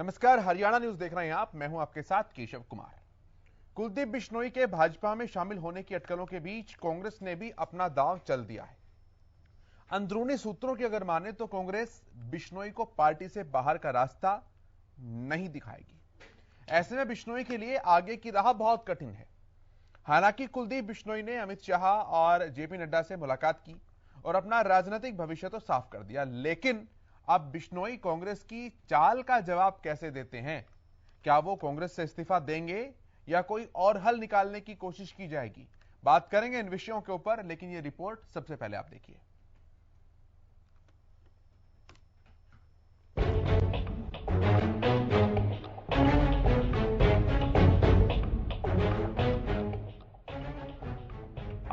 नमस्कार, हरियाणा न्यूज देख रहे हैं आप। मैं हूं आपके साथ केशव कुमार। कुलदीप बिश्नोई के भाजपा में शामिल होने की अटकलों के बीच कांग्रेस ने भी अपना दांव चल दिया है। अंदरूनी सूत्रों की अगर माने तो कांग्रेस बिश्नोई को पार्टी से बाहर का रास्ता नहीं दिखाएगी। ऐसे में बिश्नोई के लिए आगे की राह बहुत कठिन है। हालांकि कुलदीप बिश्नोई ने अमित शाह और जेपी नड्डा से मुलाकात की और अपना राजनीतिक भविष्य तो साफ कर दिया, लेकिन अब बिश्नोई कांग्रेस की चाल का जवाब कैसे देते हैं? क्या वो कांग्रेस से इस्तीफा देंगे या कोई और हल निकालने की कोशिश की जाएगी? बात करेंगे इन विषयों के ऊपर, लेकिन ये रिपोर्ट सबसे पहले आप देखिए।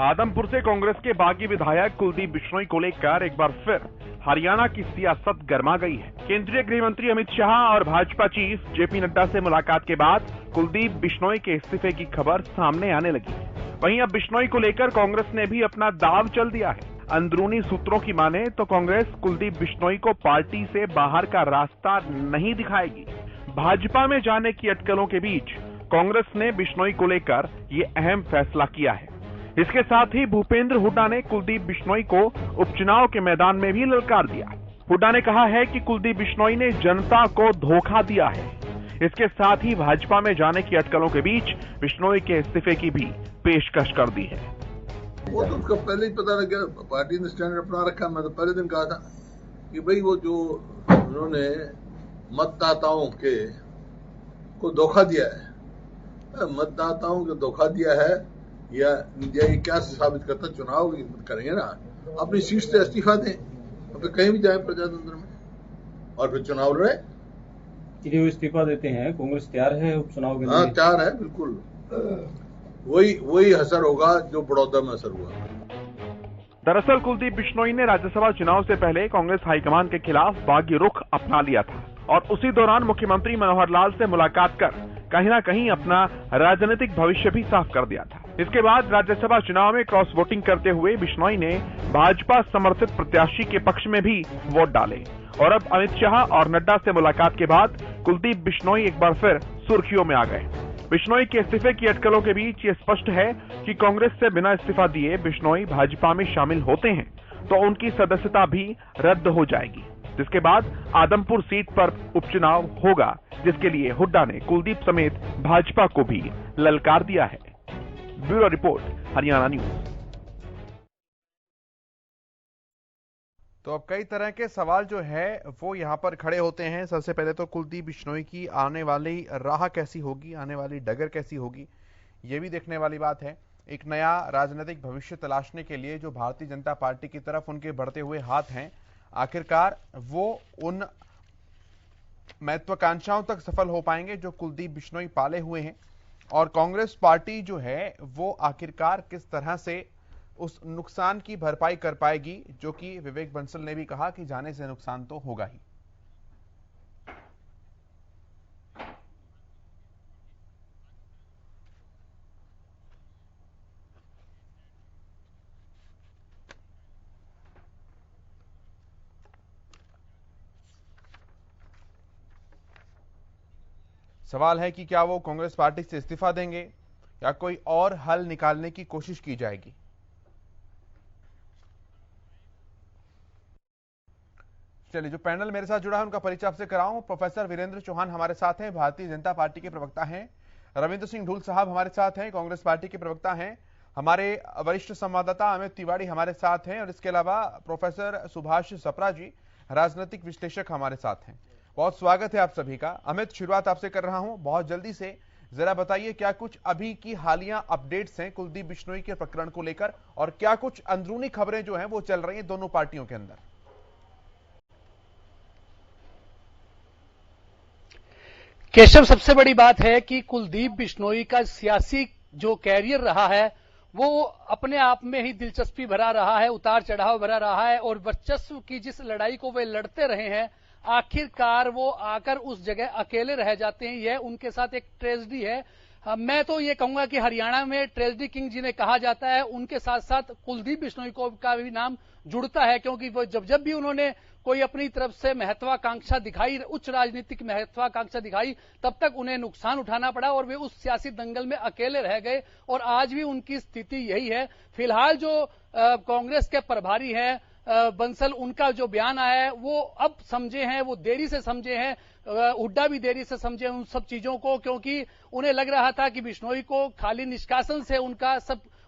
आदमपुर से कांग्रेस के बागी विधायक कुलदीप बिश्नोई को लेकर एक बार फिर हरियाणा की सियासत गर्मा गई है। केंद्रीय गृह मंत्री अमित शाह और भाजपा चीफ जेपी नड्डा से मुलाकात के बाद कुलदीप बिश्नोई के इस्तीफे की खबर सामने आने लगी है। वहीं अब बिश्नोई को लेकर कांग्रेस ने भी अपना दांव चल दिया है। अंदरूनी सूत्रों की माने तो कांग्रेस कुलदीप बिश्नोई को पार्टी से बाहर का रास्ता नहीं दिखाएगी। भाजपा में जाने की अटकलों के बीच कांग्रेस ने बिश्नोई को लेकर ये अहम फैसला किया है। इसके साथ ही भूपेंद्र हुड्डा ने कुलदीप बिश्नोई को उपचुनाव के मैदान में भी ललकार दिया। हुड्डा ने कहा है कि कुलदीप बिश्नोई ने जनता को धोखा दिया है। इसके साथ ही भाजपा में जाने की अटकलों के बीच बिश्नोई के इस्तीफे की भी पेशकश कर दी है। वो तो उसको पहले ही पता लग गया, पार्टी ने स्टैंड अपना रखा। मैं तो पहले दिन कहा था कि भाई वो जो उन्होंने मतदाताओं के को धोखा दिया है, मतदाताओं को धोखा दिया है या ये क्या साबित करता? चुनाव करेंगे ना, अपनी सीट से इस्तीफा दें, फिर कहीं भी जाए प्रजातंत्र में और फिर चुनाव लड़े। वो इस्तीफा देते हैं, कांग्रेस तैयार है उपचुनाव के लिए? हाँ, तैयार है, बिल्कुल। वही असर होगा जो बड़ौदा में असर हुआ। दरअसल कुलदीप बिश्नोई ने राज्यसभा चुनाव से पहले कांग्रेस हाईकमान के खिलाफ बागी रुख अपना लिया था और उसी दौरान मुख्यमंत्री मनोहर लाल से मुलाकात कर कहीं ना कहीं अपना राजनीतिक भविष्य भी साफ कर दिया था। इसके बाद राज्यसभा चुनाव में क्रॉस वोटिंग करते हुए बिश्नोई ने भाजपा समर्थित प्रत्याशी के पक्ष में भी वोट डाले और अब अमित शाह और नड्डा से मुलाकात के बाद कुलदीप बिश्नोई एक बार फिर सुर्खियों में आ गए। बिश्नोई के इस्तीफे की अटकलों के बीच ये स्पष्ट है कि कांग्रेस से बिना इस्तीफा दिए बिश्नोई भाजपा में शामिल होते हैं तो उनकी सदस्यता भी रद्द हो जाएगी, जिसके बाद आदमपुर सीट पर उपचुनाव होगा, जिसके लिए हुड्डा ने कुलदीप समेत भाजपा को भी ललकार दिया है। Bureau report, Haryana news. तो अब कई तरह के सवाल जो है वो यहां पर खड़े होते हैं। सबसे पहले तो कुलदीप बिश्नोई की आने वाली राह कैसी होगी, आने वाली डगर कैसी होगी, ये भी देखने वाली बात है। एक नया राजनीतिक भविष्य तलाशने के लिए जो भारतीय जनता पार्टी की तरफ उनके बढ़ते हुए हाथ हैं, आखिरकार वो उन महत्वाकांक्षाओं तक सफल हो पाएंगे जो कुलदीप बिश्नोई पाले हुए हैं, और कांग्रेस पार्टी जो है वो आखिरकार किस तरह से उस नुकसान की भरपाई कर पाएगी, जो कि विवेक बंसल ने भी कहा कि जाने से नुकसान तो होगा ही। सवाल है कि क्या वो कांग्रेस पार्टी से इस्तीफा देंगे या कोई और हल निकालने की कोशिश की जाएगी। चलिए, जो पैनल मेरे साथ जुड़ा है उनका परिचय आपसे कराऊं। प्रोफेसर वीरेंद्र चौहान हमारे साथ हैं, भारतीय जनता पार्टी के प्रवक्ता हैं। रविंद्र सिंह ढूल साहब हमारे साथ हैं, कांग्रेस पार्टी के प्रवक्ता हैं। हमारे वरिष्ठ संवाददाता अमित तिवारी हमारे साथ हैं, और इसके अलावा प्रोफेसर सुभाष सप्रा जी, राजनीतिक विश्लेषक हमारे साथ हैं। बहुत स्वागत है आप सभी का। अमित, शुरुआत आपसे कर रहा हूं। बहुत जल्दी से जरा बताइए, क्या कुछ अभी की हालिया अपडेट्स हैं कुलदीप बिश्नोई के प्रकरण को लेकर, और क्या कुछ अंदरूनी खबरें जो हैं वो चल रही हैं दोनों पार्टियों के अंदर? केशव, सबसे बड़ी बात है कि कुलदीप बिश्नोई का सियासी जो कैरियर रहा है वो अपने आप में ही दिलचस्पी भरा रहा है, उतार चढ़ाव भरा रहा है, और वर्चस्व की जिस लड़ाई को वे लड़ते रहे हैं, आखिरकार वो आकर उस जगह अकेले रह जाते हैं। यह उनके साथ एक ट्रेजेडी है। मैं तो ये कहूंगा कि हरियाणा में ट्रेजेडी किंग जिन्हें कहा जाता है, उनके साथ साथ कुलदीप बिश्नोई को का भी नाम जुड़ता है, क्योंकि वो जब भी उन्होंने कोई अपनी तरफ से महत्वाकांक्षा दिखाई, उच्च राजनीतिक महत्वाकांक्षा दिखाई, तब तक उन्हें नुकसान उठाना पड़ा और वे उस सियासी दंगल में अकेले रह गए और आज भी उनकी स्थिति यही है। फिलहाल जो कांग्रेस के प्रभारी हैं बंसल, उनका जो बयान आया है वो अब समझे हैं, वो देरी से समझे हैं, हुड्डा भी देरी से समझे उन सब चीजों को, क्योंकि उन्हें लग रहा था कि बिश्नोई को खाली निष्कासन से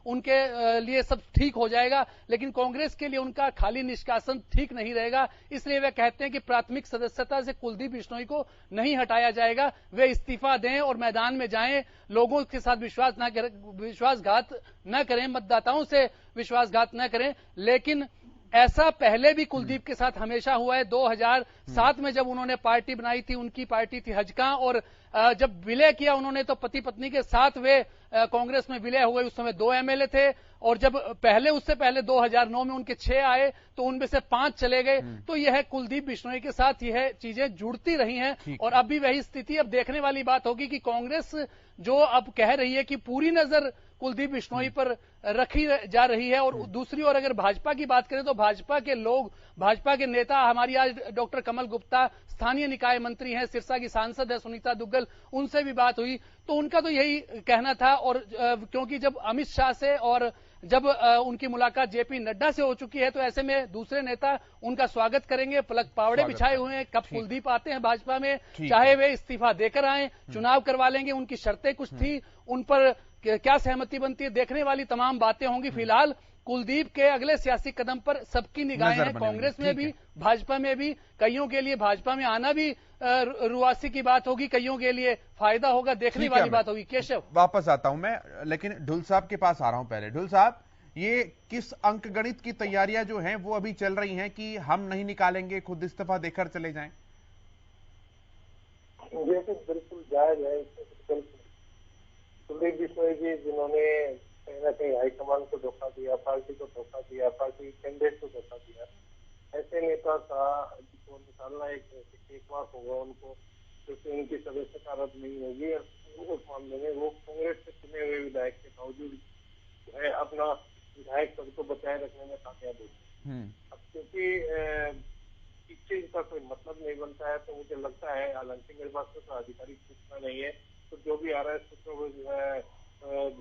उनके लिए सब ठीक हो जाएगा, लेकिन कांग्रेस के लिए उनका खाली निष्कासन ठीक नहीं रहेगा। इसलिए वे कहते हैं कि प्राथमिक सदस्यता से कुलदीप बिश्नोई को नहीं हटाया जाएगा, वे इस्तीफा दें और मैदान में जाएं, लोगों के साथ विश्वासघात न करें, मतदाताओं से विश्वासघात न करें। लेकिन ऐसा पहले भी कुलदीप के साथ हमेशा हुआ है। 2007 में जब उन्होंने पार्टी बनाई थी, उनकी पार्टी थी हजका, और जब विलय किया उन्होंने तो पति पत्नी के साथ वे कांग्रेस में विलय हो गए। उस समय 2 एमएलए थे और जब उससे पहले 2009 में उनके 6 आए तो उनमें से 5 चले गए। तो यह कुलदीप बिश्नोई के साथ यह चीजें जुड़ती रही हैं और अब भी वही स्थिति। अब देखने वाली बात होगी कि कांग्रेस जो अब कह रही है कि पूरी नजर कुलदीप बिश्नोई पर रखी जा रही है, और दूसरी ओर अगर भाजपा की बात करें तो भाजपा के लोग, भाजपा के नेता, हमारी आज डॉक्टर कमल गुप्ता स्थानीय निकाय मंत्री हैं, सिरसा की सांसद है सुनीता दुग्गल, उनसे भी बात हुई तो उनका तो यही कहना था। और क्योंकि जब अमित शाह से और जब उनकी मुलाकात जेपी नड्डा से हो चुकी है तो ऐसे में दूसरे नेता उनका स्वागत करेंगे, पलक पावड़े बिछाए हुए हैं। कब कुलदीप आते हैं भाजपा में, चाहे वे इस्तीफा देकर आए, चुनाव करवा लेंगे, उनकी शर्तें कुछ थी, उन पर क्या सहमति बनती है, देखने वाली तमाम बातें होंगी। फिलहाल कुलदीप के अगले सियासी कदम पर सबकी निगाहें हैं, कांग्रेस में भी, भाजपा में भी। कईयों के लिए भाजपा में आना भी रुआसी की बात होगी, कईयों के लिए फायदा होगा, देखने वाली बात होगी। केशव, वापस आता हूं मैं, लेकिन ढुल साहब के पास आ रहा हूं पहले। ढुल साहब, ये किस अंक गणित की तैयारियां जो हैं वो अभी चल रही हैं कि हम नहीं निकालेंगे, खुद इस्तीफा देकर चले जाएं? ये तो बिल्कुल जायज है। कुलदीप बिश्नोई जी जिन्होंने कहीं ना कहीं हाईकमान को धोखा दिया, पार्टी को धोखा दिया, पार्टी कैंडिडेट को धोखा दिया, ऐसे नेता का जिसको निकालना एक बात होगा उनको, क्योंकि उनकी सदस्यता रद्द नहीं होगी। उस मामले में वो कांग्रेस से चुने हुए विधायक के बावजूद जो है अपना विधायक पद को बचाए रखने में कामयाब होगी। अब क्योंकि इस चीज का कोई मतलब नहीं बनता है तो मुझे लगता है, हालांकि मेरे पास तो आधिकारिक सूचना नहीं है, तो जो भी आ रहा है सूत्रों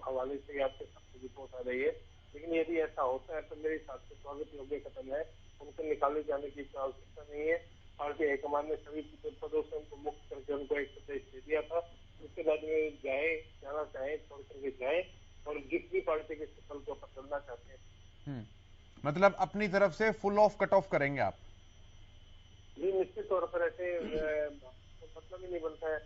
हवाले से आपके सामने रिपोर्ट आ रही है, लेकिन यदि ऐसा होता है तो मेरे हिसाब से स्वागत योग्य कदम है। उनको निकाले जाने की आवश्यकता नहीं है। पार्टी हाईकमान ने सभी पदों से उनको मुक्त करके उनको एक प्रदेश दे दिया था। उसके बाद में जाना चाहे छोड़ करके जाए और जिस भी पार्टी के सफल को पकड़ना चाहते हैं। मतलब अपनी तरफ से फुल ऑफ कट ऑफ करेंगे आप? जी, निश्चित तौर पर ऐसे मतलब ही नहीं बनता है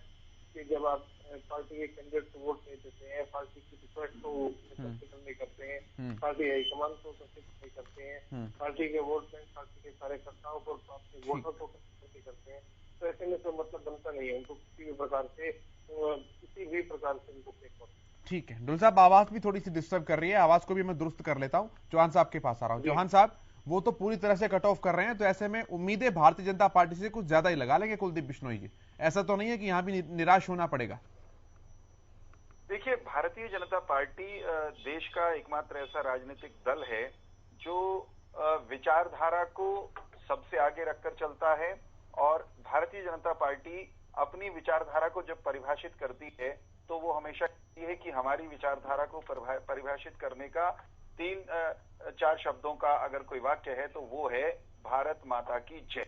कि जब आप पार्टी के कैंडिडेट को वोट नहीं देते हैं, पार्टी की रिक्वेस्ट को कंसिडर नहीं करते हैं, पार्टी हाईकमान को कंसिडर नहीं करते हैं, पार्टी के वोट बैंक, पार्टी के कार्यकर्ताओं को, अपने वोटर को कंसिडर नहीं करते हैं, तो ऐसे में तो मतलब बनता नहीं है। उनको किसी भी प्रकार से उनको फेंक। ठीक है ढुल साहब, आवाज भी थोड़ी सी डिस्टर्ब कर रही है, आवाज को भी मैं दुरुस्त कर लेता हूं। चौहान साहब के पास आ रहा हूं। चौहान साहब, वो तो पूरी तरह से कट ऑफ कर रहे हैं, तो ऐसे में उम्मीदें भारतीय जनता पार्टी से कुछ ज्यादा ही लगा लेंगे कुलदीप बिश्नोई जी। ऐसा तो नहीं है कि यहां भी निराश होना पड़ेगा? देखिए, भारतीय जनता पार्टी देश का एकमात्र ऐसा राजनीतिक दल है जो विचारधारा को सबसे आगे रखकर चलता है, और भारतीय जनता पार्टी अपनी विचारधारा को जब परिभाषित करती है तो वो हमेशा कहती है कि हमारी विचारधारा को परिभाषित करने का 3-4 शब्दों का अगर कोई वाक्य है तो वो है भारत माता की जय।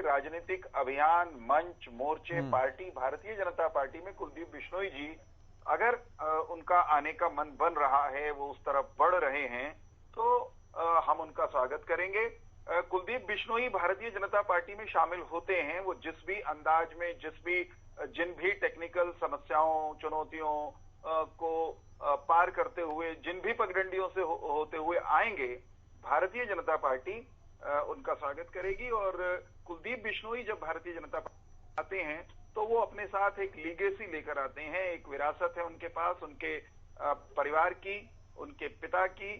राजनीतिक अभियान, मंच, मोर्चे, पार्टी, भारतीय जनता पार्टी में कुलदीप बिश्नोई जी अगर उनका आने का मन बन रहा है, वो उस तरफ बढ़ रहे हैं, तो हम उनका स्वागत करेंगे। कुलदीप बिश्नोई भारतीय जनता पार्टी में शामिल होते हैं, वो जिस भी अंदाज में, जिन भी टेक्निकल समस्याओं, चुनौतियों को पार करते हुए, जिन भी पगडंडियों से होते हुए आएंगे, भारतीय जनता पार्टी उनका स्वागत करेगी। और कुलदीप बिश्नोई जब भारतीय जनता पार्टी आते हैं तो वो अपने साथ एक लीगेसी लेकर आते हैं, एक विरासत है उनके पास, उनके परिवार की, उनके पिता की,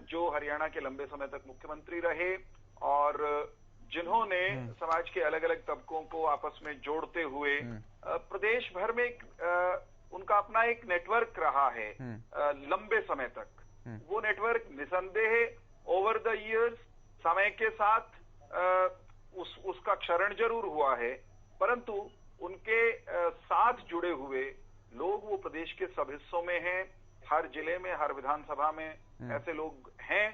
जो हरियाणा के लंबे समय तक मुख्यमंत्री रहे और जिन्होंने समाज के अलग अलग तबकों को आपस में जोड़ते हुए प्रदेश भर में उनका अपना एक नेटवर्क रहा है लंबे समय तक। वो नेटवर्क निसंदेह ओवर द इयर्स समय के साथ उसका क्षरण जरूर हुआ है, परंतु उनके साथ जुड़े हुए लोग वो प्रदेश के सब हिस्सों में हैं, हर जिले में, हर विधानसभा में ऐसे लोग हैं।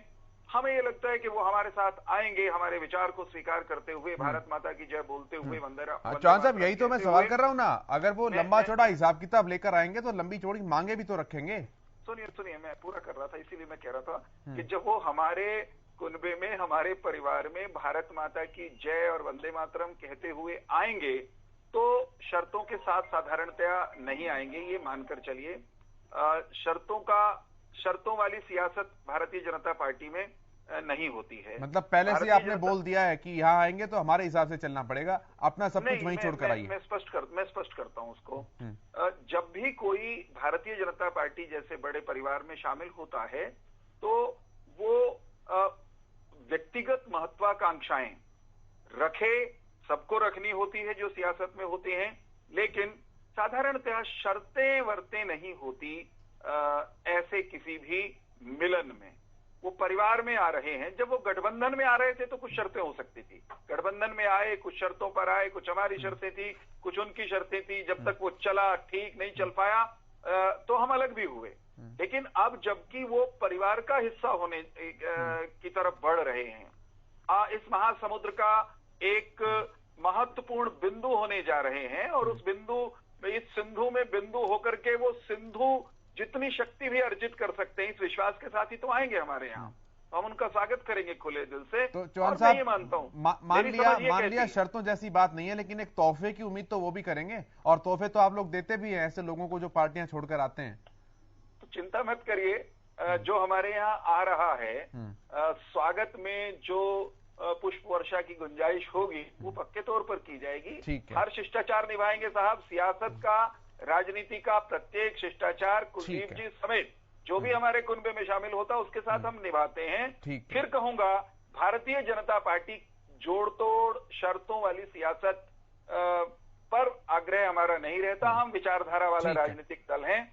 हमें ये लगता है कि वो हमारे साथ आएंगे, हमारे विचार को स्वीकार करते हुए, भारत माता की जय बोलते हुए, चौहान साहब यही तो मैं सवाल कर रहा हूँ ना, अगर वो लंबा चौड़ा हिसाब किताब लेकर आएंगे तो लंबी चौड़ी मांगे भी तो रखेंगे। सुनिए मैं पूरा कर रहा था, इसीलिए मैं कह रहा था कि जब वो हमारे कुनबे में, हमारे परिवार में भारत माता की जय और वंदे मातरम कहते हुए आएंगे तो शर्तों के साथ साधारणतया नहीं आएंगे, ये मानकर चलिए। शर्तों वाली सियासत भारतीय जनता पार्टी में नहीं होती है। मतलब पहले से आपने बोल दिया है कि यहाँ आएंगे तो हमारे हिसाब से चलना पड़ेगा, अपना सब कुछ वहीं छोड़कर आइए। मैं स्पष्ट करता हूं उसको। जब भी कोई भारतीय जनता पार्टी जैसे बड़े परिवार में शामिल होता है तो वो व्यक्तिगत महत्वाकांक्षाएं रखे, सबको रखनी होती है जो सियासत में होते हैं, लेकिन साधारणतः शर्तें वर्तें नहीं होती ऐसे किसी भी मिलन में। वो परिवार में आ रहे हैं, जब वो गठबंधन में आ रहे थे तो कुछ शर्तें हो सकती थी, गठबंधन में आए कुछ शर्तों पर आए, कुछ हमारी शर्तें थी, कुछ उनकी शर्तें थी, जब तक वो चला ठीक नहीं चल पाया तो हम अलग भी हुए। लेकिन अब जबकि वो परिवार का हिस्सा होने की तरफ बढ़ रहे हैं, इस महासमुद्र का एक महत्वपूर्ण बिंदु होने जा रहे हैं और उस इस सिंधु में बिंदु होकर के वो सिंधु जितनी शक्ति भी अर्जित कर सकते हैं, इस विश्वास के साथ ही तो आएंगे हमारे यहाँ, तो हम उनका स्वागत करेंगे खुले दिल से। तो चौहान साहब, ये मानता हूँ मान लिया शर्तों जैसी बात नहीं है, लेकिन एक तोहफे की उम्मीद तो वो भी करेंगे, और तोहफे तो आप लोग देते भी हैं ऐसे लोगों को जो पार्टियां छोड़कर आते हैं। तो चिंता मत करिए, जो हमारे यहाँ आ रहा है स्वागत में जो पुष्प वर्षा की गुंजाइश होगी वो पक्के तौर पर की जाएगी। हर शिष्टाचार निभाएंगे साहब, सियासत का, राजनीति का प्रत्येक शिष्टाचार कुलदीप जी समेत जो भी हमारे कुनबे में शामिल होता है उसके साथ हम निभाते हैं। फिर कहूंगा, भारतीय जनता पार्टी जोड़ तोड़ शर्तों वाली सियासत पर आग्रह हमारा नहीं रहता। हम विचारधारा वाला राजनीतिक दल हैं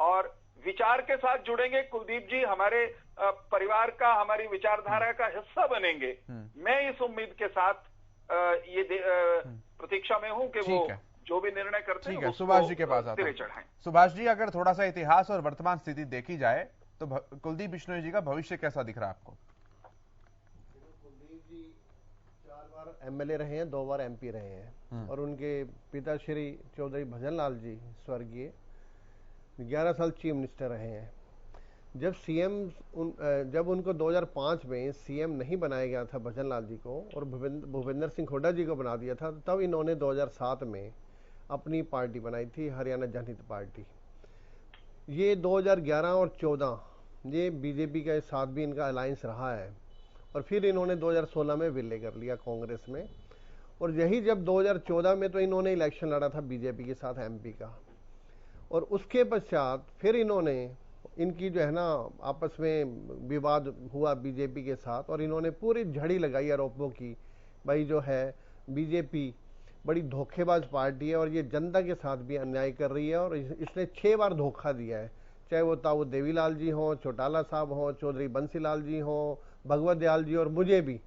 और विचार के साथ जुड़ेंगे। कुलदीप जी हमारे परिवार का, हमारी विचारधारा का हिस्सा बनेंगे। मैं इस उम्मीद के साथ ये प्रतीक्षा में हूं कि वो जो भी निर्णय करते हैं सुभाष जी के पास आते हैं। सुभाष जी, अगर थोड़ा सा इतिहास और वर्तमान स्थिति देखी जाए तो कुलदीप बिश्नोई जी का भविष्य कैसा दिख रहा है आपको? कुलदीप जी 4 बार एमएलए रहे हैं, 2 बार एमपी रहे हैं और उनके पिता श्री चौधरी भजनलाल जी स्वर्गीय 11 साल चीफ मिनिस्टर रहे हैं। जब उनको 2005 में सीएम नहीं बनाया गया था भजनलाल जी को और भूपेंद्र सिंह हुड्डा जी को बना दिया था, तब इन्होंने 2007 में अपनी पार्टी बनाई थी, हरियाणा जनहित पार्टी। ये 2011 और 14 ये बीजेपी के साथ भी इनका अलायंस रहा है और फिर इन्होंने 2016 में विलय कर लिया कांग्रेस में। और यही जब 2014 में तो इन्होंने इलेक्शन लड़ा था बीजेपी के साथ एमपी का, और उसके पश्चात फिर इन्होंने इनकी जो है ना आपस में विवाद हुआ बीजेपी के साथ और इन्होंने पूरी झड़ी लगाई आरोपों की, भाई जो है बीजेपी बड़ी धोखेबाज पार्टी है और ये जनता के साथ भी अन्याय कर रही है और इसने 6 बार धोखा दिया है, चाहे वो ताऊ देवीलाल जी हों, चौटाला साहब हों, चौधरी बंसीलाल जी हों, भगवत दयाल जी और मुझे भी।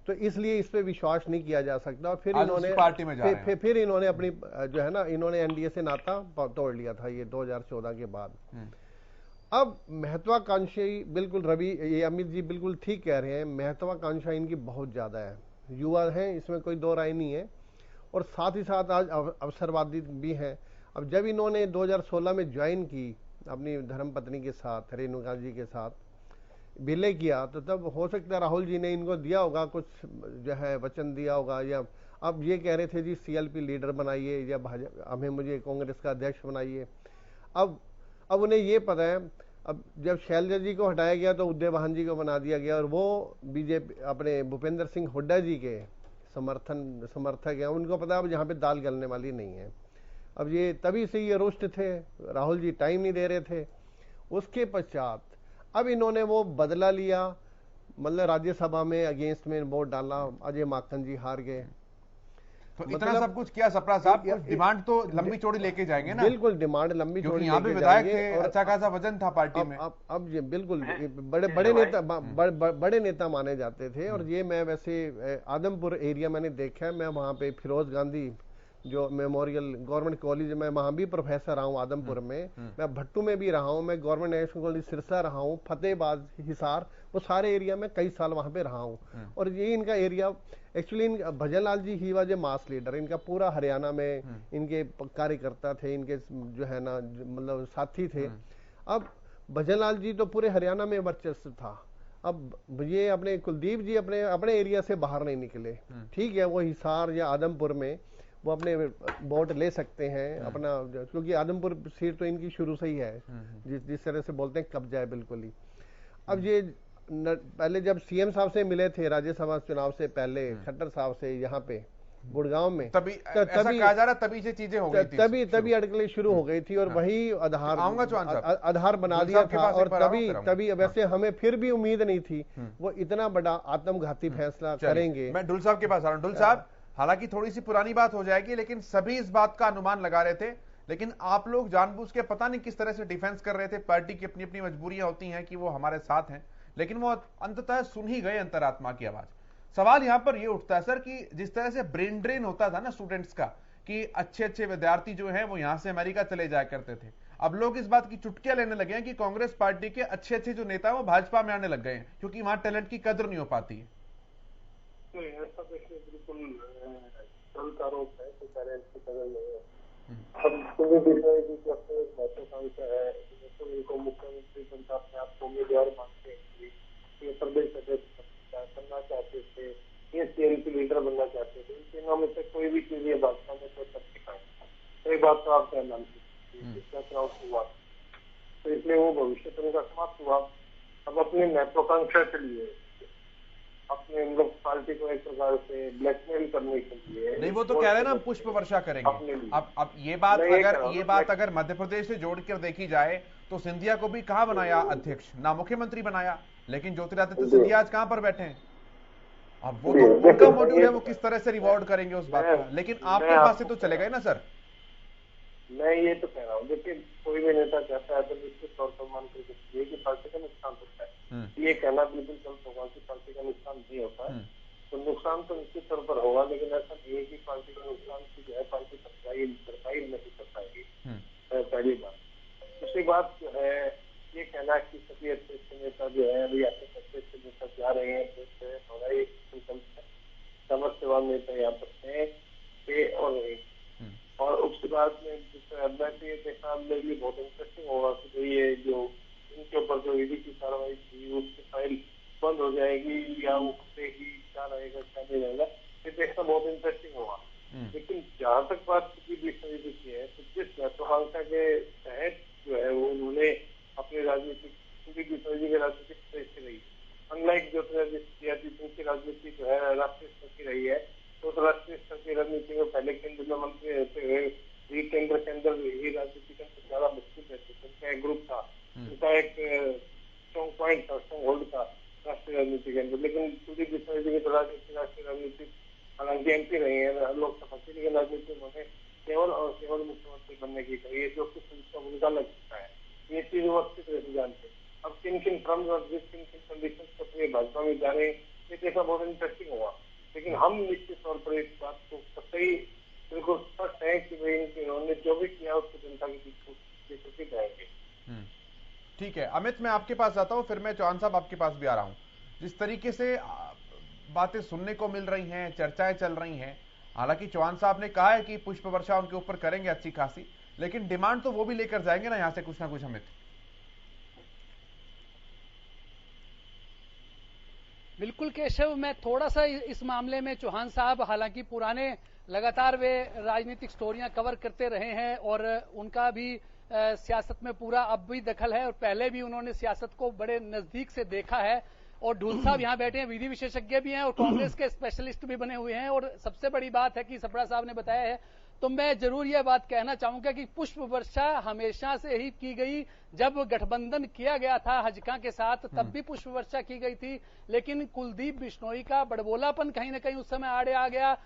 तो इसलिए इस पे विश्वास नहीं किया जा सकता। और फिर इन्होंने पार्टी में फिर इन्होंने अपनी जो है ना इन्होंने एनडीए से नाता तोड़ लिया था ये 2014 के बाद। अब महत्वाकांक्षी, बिल्कुल रवि ये अमित जी बिल्कुल ठीक कह रहे हैं, महत्वाकांक्षा इनकी बहुत ज्यादा है, युवा हैं इसमें कोई दो राय नहीं है, और साथ ही साथ आज अवसरवादी भी हैं। अब जब इन्होंने 2016 में ज्वाइन की अपनी धर्मपत्नी के साथ, रेणुका जी के साथ विलय किया, तो तब हो सकता है राहुल जी ने इनको दिया होगा कुछ जो है वचन दिया होगा, या अब ये कह रहे थे जी सीएलपी लीडर बनाइए या मुझे कांग्रेस का अध्यक्ष बनाइए। अब उन्हें ये पता है, अब जब शैलजा जी को हटाया गया तो उदय वाहन जी को बना दिया गया और वो बीजेपी अपने भूपेंद्र सिंह हुड्डा जी के समर्थक हैं। उनको पता अब यहाँ पे दाल गलने वाली नहीं है। अब ये तभी से ये रुष्ट थे, राहुल जी टाइम नहीं दे रहे थे। उसके पश्चात अब इन्होंने वो बदला लिया, मतलब राज्यसभा में अगेंस्ट में वोट डाला, अजय माकन जी हार गए। तो इतना सब कुछ किया सपरा साहब, डिमांड तो लंबी चौड़ी लेके जाएंगे ना? बिल्कुल डिमांड लंबी चौड़ी यहाँ पे विधायक थे और अच्छा खासा वजन था पार्टी में। अब ये बिल्कुल बड़े नेता माने जाते थे। और ये मैं वैसे आदमपुर एरिया मैंने देखा है, मैं वहाँ पे फिरोज गांधी जो मेमोरियल गवर्नमेंट कॉलेज में वहाँ भी प्रोफेसर रहा हूँ आदमपुर में, मैं भट्टू में भी रहा हूँ, मैं गवर्नमेंट नेशनल कॉलेज सिरसा रहा हूँ, फतेहबाद, हिसार, वो सारे एरिया में कई साल वहाँ पे रहा हूँ। और ये इनका एरिया एक्चुअली भजन लाल जी ही वाज ए मास लीडर, इनका पूरा हरियाणा में इनके कार्यकर्ता थे, इनके जो है ना मतलब साथी थे। अब भजन लाल जी तो पूरे हरियाणा में वर्चस्व था। अब ये अपने कुलदीप जी अपने एरिया से बाहर नहीं निकले, ठीक है, वो हिसार या आदमपुर में वो अपने वोट ले सकते हैं अपना, क्योंकि आदमपुर सीट तो इनकी शुरू से ही है, जिस तरह से बोलते हैं कब्जा है बिल्कुल ही। अब ये पहले जब सीएम साहब से मिले थे राज्यसभा चुनाव से पहले, खट्टर साहब से यहाँ पे गुड़गांव में, तभी ऐसा कहा जा रहा, तभी से चीजें हो गई थी, तभी अड़कलें शुरू हो गई थी। और वही आधार बना दिया था। और तभी वैसे हमें फिर भी उम्मीद नहीं थी वो इतना बड़ा आत्मघाती फैसला करेंगे। मैं डुल साहब के पास आ रहा हूँ। डुल साहब, हालांकि थोड़ी सी पुरानी बात हो जाएगी, लेकिन सभी इस बात का अनुमान लगा रहे थे, लेकिन आप लोग जानबूझ के पता नहीं किस तरह से डिफेंस कर रहे थे। पार्टी की अपनी अपनी मजबूरियां होती हैं कि वो हमारे साथ हैं, लेकिन वो अंततः सुन ही गए अंतरात्मा की आवाज। सवाल यहां पर ये उठता है सर कि जिस तरह से ब्रेन ड्रेन होता था ना स्टूडेंट्स का, कि अच्छे विद्यार्थी जो हैं वो यहां से अमेरिका चले जाया करते थे, अब लोग इस बात की चुटकियां लेने लगे हैं कि कांग्रेस पार्टी के अच्छे जो नेता है वो भाजपा में आने लग गए हैं, क्योंकि वहां टैलेंट की कदर नहीं हो पाती है। तो ऐसा देखिए बिल्कुल गलत आरोप है कि टैलेंट की कदर नहीं है। हम तुम्हें दिख रहा है कि अपने एक महत्वाकांक्षा है, तो इनको मुख्यमंत्री जनता अपने आप को उम्मीदवार मानते हैं, ये प्रदेश अध्यक्ष बनना चाहते थे, ये सीएम की लीडर बनना चाहते थे। इन तीनों में से कोई भी चीज ये भाजपा में कोई तक है। एक बात तो आप क्या मानते जिसका चुनाव हुआ, तो इसलिए वो भविष्य तो उनका समाप्त हुआ। अब अपनी महत्वाकांक्षा के लिए अपने लोग पार्टी को एक प्रकार से ब्लैकमेल करने के लिए, नहीं वो तो कह रहे हैं ना पुष्प वर्षा करेंगे। अब ये बात अगर मध्य प्रदेश से जोड़कर देखी जाए तो सिंधिया को भी कहां बनाया अध्यक्ष, ना मुख्यमंत्री बनाया, लेकिन ज्योतिरादित्य सिंधिया आज कहां पर बैठे हैं। अब वो तो उनका मॉड्यूल है, वो किस तरह से रिवॉर्ड करेंगे उस बात का, लेकिन आपके पास से तो चले गए ना सर। मैं ये तो कह रहा हूँ, देखिए कोई भी नेता चाहता है तो निश्चित तौर पर मान कर देखिए कि पार्टी का नुकसान होता है। ये कहना बिल्कुल गलत होगा कि पार्टी का नुकसान नहीं होता है, तो नुकसान तो निश्चित तौर पर होगा, लेकिन ऐसा नहीं है कि पार्टी का नुकसान की जो है पार्टी भरपाई नहीं कर पाएगी, पहली बात। दूसरी बात जो है ये कहना कि सभी अच्छे नेता जो है अभी अच्छे नेता जा रहे हैं, हमारा एक संकल्प है, समाज सेवा नेता यहाँ पर है और नहीं। और उसके बाद में मैं तो ये देखा भी बहुत इंटरेस्टिंग होगा कि भाई ये जो इनके ऊपर जो ईडी की कार्रवाई थी उसकी फाइल बंद हो जाएगी या वो खुलेगी, क्या रहेगा क्या नहीं रहेगा, ये देखना बहुत इंटरेस्टिंग होगा। लेकिन जहाँ तक बात की की है तो जिस महत्वाकांक्षा के तहत जो है वो उन्होंने अपनी राजनीतिक की राजनीतिक श्रेष्ठ रही, अनलाइक ज्योतिरादित्य की राजनीति जो है राष्ट्रीय स्तर की रही है, तो राष्ट्रीय स्तर की राजनीति में पहले केंद्र में मंत्री रहते हुए केंद्र के अंदर ही राजनीति का ज्यादा मुश्किल रहती थी। उनका एक ग्रुप था, उनका एक स्ट्रॉन्ग पॉइंट था, स्ट्रॉन्ग होल्ड था राष्ट्रीय राजनीति के अंदर। लेकिन कुलदीप बिश्नोई जी की राष्ट्रीय राजनीति हालांकि एमपी रही है लोकसभा की, लेकिन राजनीति उन्होंने केवल और केवल मुख्यमंत्री बनने की कही है, जो कुछ उनका लग चुका है। ये चीज वो अच्छी तरह से जानते हैं। अब किन किन टर्म्स और किन किन कंडीशन पर भाजपा में जा रहे हैं ये देखना बहुत इंटरेस्टिंग होगा। लेकिन हम निश्चित तौर पर इस बात को सही बिल्कुल स्पष्ट है कि भाई इन्होंने जो भी किया उसको जनता के बीच जाएंगे। ठीक है अमित, मैं आपके पास आता हूं, फिर मैं चौहान साहब आपके पास भी आ रहा हूं। जिस तरीके से बातें सुनने को मिल रही हैं, चर्चाएं चल रही हैं, हालांकि चौहान साहब ने कहा है कि पुष्प वर्षा उनके ऊपर करेंगे अच्छी खासी, लेकिन डिमांड तो वो भी लेकर जाएंगे ना यहां से कुछ ना कुछ। अमित बिल्कुल केशव, मैं थोड़ा सा इस मामले में चौहान साहब हालांकि पुराने लगातार वे राजनीतिक स्टोरियां कवर करते रहे हैं और उनका भी सियासत में पूरा अब भी दखल है और पहले भी उन्होंने सियासत को बड़े नजदीक से देखा है। और ढूल साहब यहाँ बैठे हैं, विधि विशेषज्ञ भी हैं और कांग्रेस के स्पेशलिस्ट भी बने हुए हैं। और सबसे बड़ी बात है कि सपड़ा साहब ने बताया है तो मैं जरूर यह बात कहना चाहूंगा कि पुष्प वर्षा हमेशा से ही की गई। जब गठबंधन किया गया था हजका के साथ तब भी पुष्प वर्षा की गई थी, लेकिन कुलदीप बिश्नोई का बड़बोलापन कहीं ना कहीं उस समय आड़े आ गया।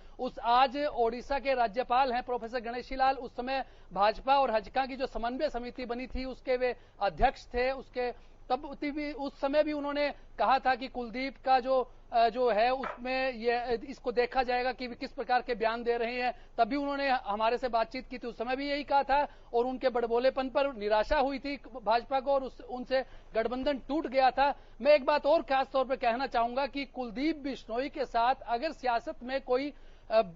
आज ओडिशा के राज्यपाल हैं प्रोफेसर गणेशी लाल, उस समय भाजपा और हजका की जो समन्वय समिति बनी थी उसके वे अध्यक्ष थे। उसके तब भी उस समय भी उन्होंने कहा था कि कुलदीप का जो है उसमें ये इसको देखा जाएगा कि किस प्रकार के बयान दे रहे हैं। तभी उन्होंने हमारे से बातचीत की थी, उस समय भी यही कहा था और उनके बड़बोलेपन पर निराशा हुई थी भाजपा को और उनसे गठबंधन टूट गया था। मैं एक बात और खास तौर पर कहना चाहूंगा कि कुलदीप बिश्नोई के साथ अगर सियासत में कोई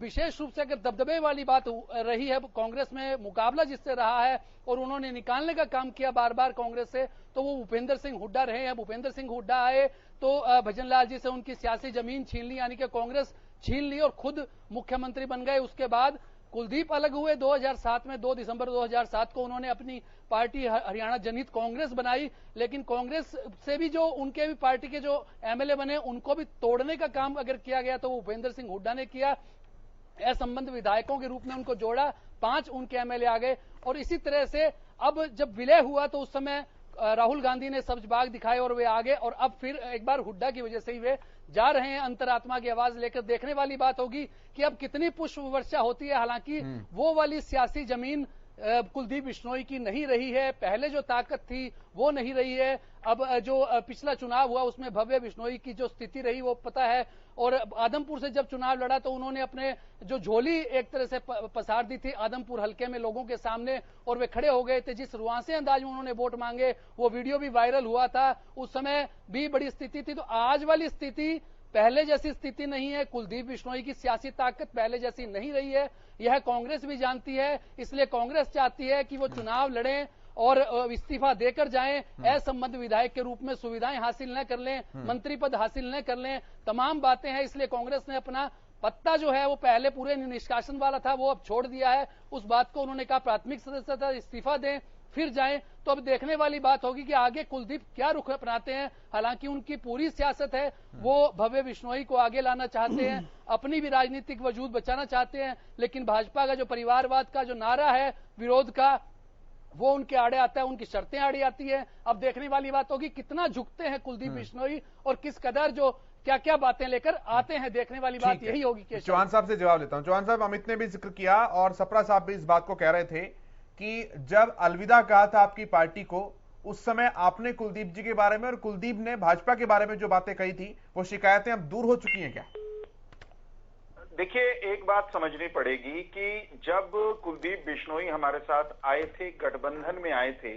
विशेष रूप से अगर दबदबे वाली बात रही है, कांग्रेस में मुकाबला जिससे रहा है और उन्होंने निकालने का काम किया बार बार कांग्रेस से, तो वो भूपेंद्र सिंह हुड्डा रहे हैं। भूपेंद्र सिंह हुड्डा आए तो भजनलाल जी से उनकी सियासी जमीन छीन ली, यानी कि कांग्रेस छीन ली और खुद मुख्यमंत्री बन गए। उसके बाद कुलदीप अलग हुए 2007 में, 2 दिसंबर 2007 को उन्होंने अपनी पार्टी हरियाणा जनहित कांग्रेस बनाई, लेकिन कांग्रेस से भी जो उनके भी पार्टी के जो एमएलए बने उनको भी तोड़ने का काम अगर किया गया तो वो भूपेंद्र सिंह हुड्डा ने किया। असंबद्ध विधायकों के रूप में उनको जोड़ा, 5 उनके एमएलए आ गए और इसी तरह से अब जब विलय हुआ तो उस समय राहुल गांधी ने सब्ज बाग दिखाए और वे आ गए और अब फिर एक बार हुड्डा की वजह से ही वे जा रहे हैं अंतरात्मा की आवाज लेकर। देखने वाली बात होगी कि अब कितनी पुष्प वर्षा होती है। हालांकि वो वाली सियासी जमीन कुलदीप बिश्नोई की नहीं रही है, पहले जो ताकत थी वो नहीं रही है। अब जो पिछला चुनाव हुआ उसमें भव्य बिश्नोई की जो स्थिति रही वो पता है, और आदमपुर से जब चुनाव लड़ा तो उन्होंने अपने जो झोली एक तरह से पसार दी थी आदमपुर हल्के में लोगों के सामने और वे खड़े हो गए थे। जिस रुआंसे अंदाज में उन्होंने वोट मांगे वो वीडियो भी वायरल हुआ था, उस समय भी बड़ी स्थिति थी। तो आज वाली स्थिति पहले जैसी स्थिति नहीं है। कुलदीप बिश्नोई की सियासी ताकत पहले जैसी नहीं रही है, यह कांग्रेस भी जानती है। इसलिए कांग्रेस चाहती है कि वो चुनाव लड़ें और इस्तीफा देकर जाएं, असंबद्ध विधायक के रूप में सुविधाएं हासिल न कर लें, मंत्री पद हासिल न कर लें, तमाम बातें हैं। इसलिए कांग्रेस ने अपना पत्ता जो है वो पहले पूरे निष्कासन वाला था वो अब छोड़ दिया है। उस बात को उन्होंने कहा प्राथमिक सदस्यता इस्तीफा दें फिर जाएं। तो अब देखने वाली बात होगी कि आगे कुलदीप क्या रुख अपनाते हैं। हालांकि उनकी पूरी सियासत है, वो भव्य बिश्नोई को आगे लाना चाहते हैं, अपनी भी राजनीतिक वजूद बचाना चाहते हैं, लेकिन भाजपा का जो परिवारवाद का जो नारा है विरोध का वो उनके आड़े आता है, उनकी शर्तें आड़े आती है। अब देखने वाली बात होगी कितना झुकते हैं कुलदीप बिश्नोई और किस कदर जो क्या क्या बातें लेकर आते हैं। देखने वाली बात यही होगी। चौहान साहब से जवाब लेता हूं। चौहान साहब, अमित ने भी जिक्र किया और सप्रा साहब भी इस बात को कह रहे थे कि जब अलविदा कहा था आपकी पार्टी को उस समय आपने कुलदीप जी के बारे में और कुलदीप ने भाजपा के बारे में जो बातें कही थी वो शिकायतें अब दूर हो चुकी हैं क्या? देखिए, एक बात समझनी पड़ेगी कि जब कुलदीप बिश्नोई हमारे साथ आए थे, गठबंधन में आए थे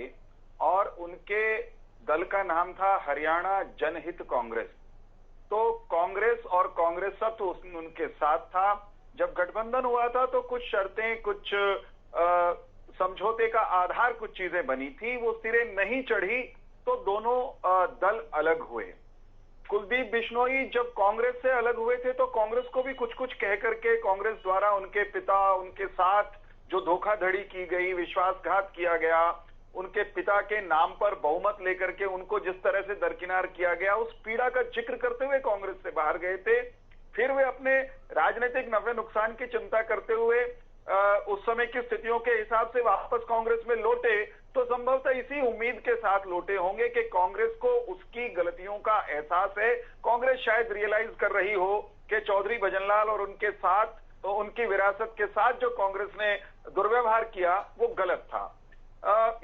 और उनके दल का नाम था हरियाणा जनहित कांग्रेस, तो कांग्रेस और कांग्रेस सब तो उनके साथ था। जब गठबंधन हुआ था तो कुछ शर्तें, कुछ समझौते का आधार, कुछ चीजें बनी थी, वो सिरे नहीं चढ़ी तो दोनों दल अलग हुए। कुलदीप बिश्नोई जब कांग्रेस से अलग हुए थे तो कांग्रेस को भी कुछ कुछ कह करके कांग्रेस द्वारा उनके पिता, उनके साथ जो धोखाधड़ी की गई, विश्वासघात किया गया, उनके पिता के नाम पर बहुमत लेकर के उनको जिस तरह से दरकिनार किया गया, उस पीड़ा का जिक्र करते हुए कांग्रेस से बाहर गए थे। फिर वे अपने राजनीतिक नफे नुकसान की चिंता करते हुए उस समय की स्थितियों के हिसाब से वापस कांग्रेस में लौटे, तो संभवतः इसी उम्मीद के साथ लौटे होंगे कि कांग्रेस को उसकी गलतियों का एहसास है। कांग्रेस शायद रियलाइज कर रही हो कि चौधरी भजनलाल और उनके साथ, तो उनकी विरासत के साथ जो कांग्रेस ने दुर्व्यवहार किया वो गलत था।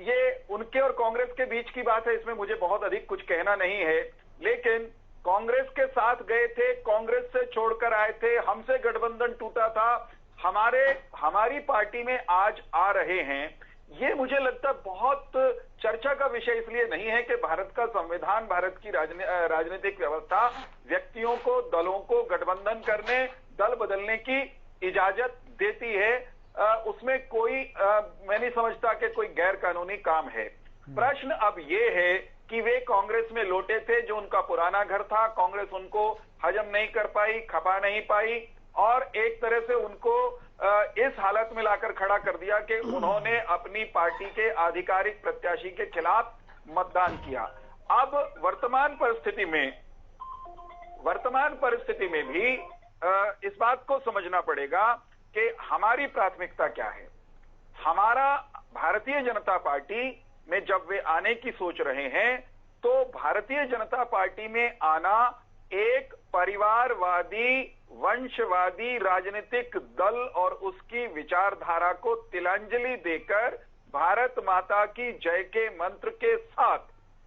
ये उनके और कांग्रेस के बीच की बात है, इसमें मुझे बहुत अधिक कुछ कहना नहीं है। लेकिन कांग्रेस के साथ गए थे, कांग्रेस से छोड़कर आए थे, हमसे गठबंधन टूटा था, हमारी पार्टी में आज आ रहे हैं। ये मुझे लगता है बहुत चर्चा का विषय इसलिए नहीं है कि भारत का संविधान, भारत की राजनीतिक व्यवस्था व्यक्तियों को, दलों को गठबंधन करने, दल बदलने की इजाजत देती है। उसमें कोई मैं नहीं समझता कि कोई गैर कानूनी काम है। प्रश्न अब ये है कि वे कांग्रेस में लौटे थे, जो उनका पुराना घर था, कांग्रेस उनको हजम नहीं कर पाई, खपा नहीं पाई और एक तरह से उनको इस हालत में लाकर खड़ा कर दिया कि उन्होंने अपनी पार्टी के आधिकारिक प्रत्याशी के खिलाफ मतदान किया। अब वर्तमान परिस्थिति में भी इस बात को समझना पड़ेगा कि हमारी प्राथमिकता क्या है। हमारा भारतीय जनता पार्टी में जब वे आने की सोच रहे हैं तो भारतीय जनता पार्टी में आना एक परिवारवादी वंशवादी राजनीतिक दल और उसकी विचारधारा को तिलांजलि देकर भारत माता की जय के मंत्र के साथ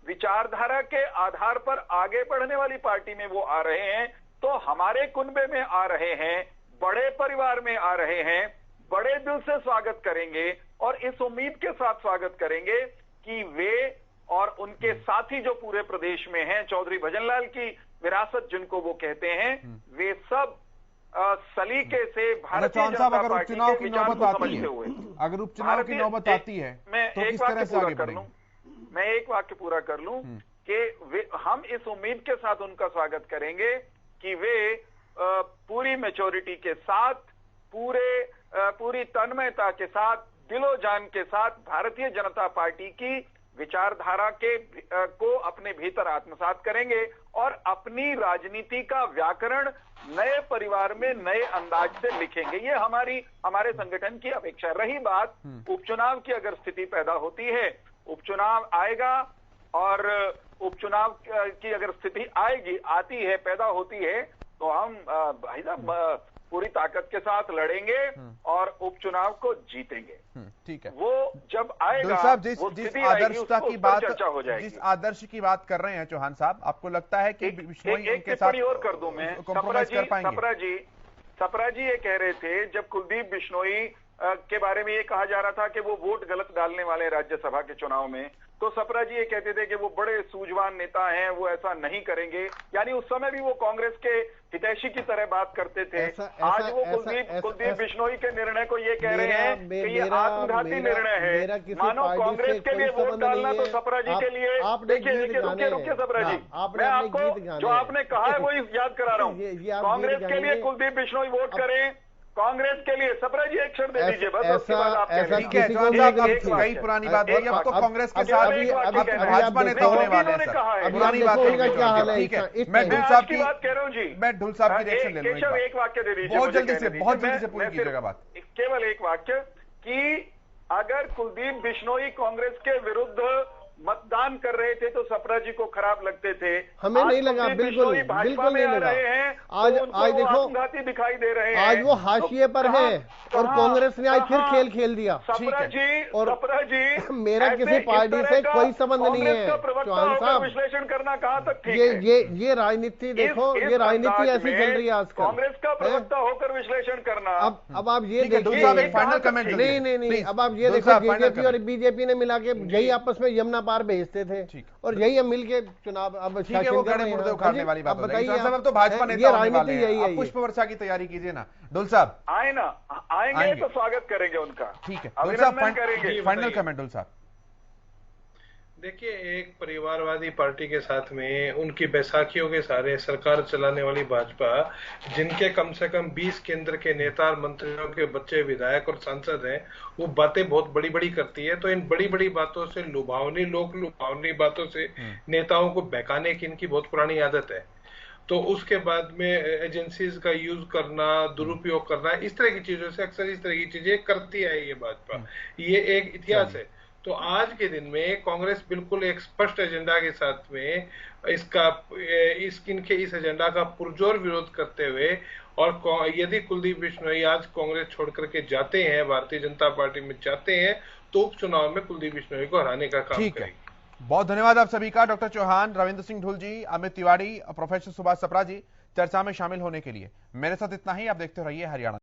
विचारधारा के आधार पर आगे बढ़ने वाली पार्टी में वो आ रहे हैं, तो हमारे कुनबे में आ रहे हैं, बड़े परिवार में आ रहे हैं, बड़े दिल से स्वागत करेंगे और इस उम्मीद के साथ स्वागत करेंगे कि वे और उनके साथी जो पूरे प्रदेश में हैं, चौधरी भजनलाल की विरासत जिनको वो कहते हैं, वे सब सलीके से भारतीय जनता पार्टी के विचार को समझते हुए, अगर उपचुनाव की नौबत आती है तो किस तरह से आगे बढ़ेंगे? मैं एक वाक्य पूरा कर लूं कि हम इस उम्मीद के साथ उनका स्वागत करेंगे कि वे पूरी मैच्योरिटी के साथ, पूरी तन्मयता के साथ, दिलो जान के साथ भारतीय जनता पार्टी की विचारधारा को अपने भीतर आत्मसात करेंगे और अपनी राजनीति का व्याकरण नए परिवार में नए अंदाज से लिखेंगे। ये हमारे संगठन की अपेक्षा। रही बात उपचुनाव की, अगर स्थिति पैदा होती है, उपचुनाव आएगा और उपचुनाव की अगर स्थिति आती है, पैदा होती है, तो हम भाई साहब पूरी ताकत के साथ लड़ेंगे और उपचुनाव को जीतेंगे। ठीक है, वो जब आएगा साहब जिस आदर्शता की बात, जिस आदर्श की बात कर रहे हैं चौहान साहब, आपको लगता है कि बिश्नोई उनके साथ और कर दूं मैं, सपरा जी ये कह रहे थे जब कुलदीप बिश्नोई के बारे में ये कहा जा रहा था कि वो वोट गलत डालने वाले राज्यसभा के चुनाव में, तो सपरा जी ये कहते थे कि वो बड़े सूझवान नेता हैं, वो ऐसा नहीं करेंगे। यानी उस समय भी वो कांग्रेस के हितैषी की तरह बात करते थे। आज वो कुलदीप बिश्नोई के निर्णय को ये कह रहे हैं कि ये आत्मघाती निर्णय है। मानो कांग्रेस के लिए वोट डालना तो सपरा जी के लिए, देखिए रुकिए सपरा जी, मैं आपको जो आपने कहा है वही याद करा रहा हूँ। कांग्रेस के लिए कुलदीप बिश्नोई वोट करें, कांग्रेस के लिए सपरा जी एक क्षण दे दीजिए बस, उसके बाद आप ठीक है। कई पुरानी बात हुई, अब तो कांग्रेस के साथ भाजपा नेता होने वाले हैं सर, पुरानी बात ठीक है। मैं ढुल साहब की बात कह रहा हूँ जी, मैं ढुल साहब की रिएक्शन ले लूं। एक वाक्य दे दीजिए, बहुत जल्दी से पूरी कीजिएगा बात। केवल एक वाक्य कि अगर कुलदीप बिश्नोई कांग्रेस के विरुद्ध मतदान कर रहे थे तो सपरा जी को खराब लगते थे, हमें नहीं लगा, बिल्कुल नहीं लगा। आज देखो दिखाई दे रहे हैं, आज वो हाशिए पर है और कांग्रेस ने आज फिर खेल दिया। सपरा जी मेरा किसी पार्टी से कोई संबंध नहीं है चौहान साहब, विश्लेषण करना कहां तक ठीक है? ये राजनीति देखो, ये राजनीति ऐसी चल रही है आजकल, कांग्रेस का प्रवक्ता होकर विश्लेषण करना। अब आप ये देखिए, फाइनल कमेंट नहीं, अब आप ये देखो, बीजेपी और बीजेपी ने मिला के यही आपस में यमुना पार भेजते थे और यही हम मिलके चुनाव अब उखाड़ने वाली बात बताइए। अब तो भाजपा नेता होने वाले हैं, आप पुष्प वर्षा की तैयारी कीजिए ना। डुल साहब आएंगे तो स्वागत करेंगे उनका। ठीक है डुल साहब, फाइनल कमेंट डुल साहब। देखिए, एक परिवारवादी पार्टी के साथ में उनकी बैसाखियों के सारे सरकार चलाने वाली भाजपा, जिनके कम से कम 20 केंद्र के नेता और मंत्रियों के बच्चे विधायक और सांसद हैं, वो बातें बहुत बड़ी बड़ी करती है। तो इन बड़ी बड़ी बातों से, लुभावनी बातों से नेताओं को बहकाने की इनकी बहुत पुरानी आदत है। तो उसके बाद में एजेंसीज का यूज करना, दुरुपयोग करना, इस तरह की चीजों से अक्सर इस तरह की चीजें करती है ये भाजपा। ये एक इतिहास है। तो आज के दिन में कांग्रेस बिल्कुल एक स्पष्ट एजेंडा के साथ में इनके इस एजेंडा का पुरजोर विरोध करते हुए, और यदि कुलदीप बिश्नोई आज कांग्रेस छोड़ करके जाते हैं, भारतीय जनता पार्टी में जाते हैं, तो उपचुनाव में कुलदीप बिश्नोई को हराने का काम करेंगे। बहुत धन्यवाद आप सभी का, डॉक्टर चौहान, रविंद्र सिंह ढुल जी, अमित तिवारी, प्रोफेसर सुभाष सपरा जी, चर्चा में शामिल होने के लिए। मेरे साथ इतना ही। आप देखते रहिए हरियाणा।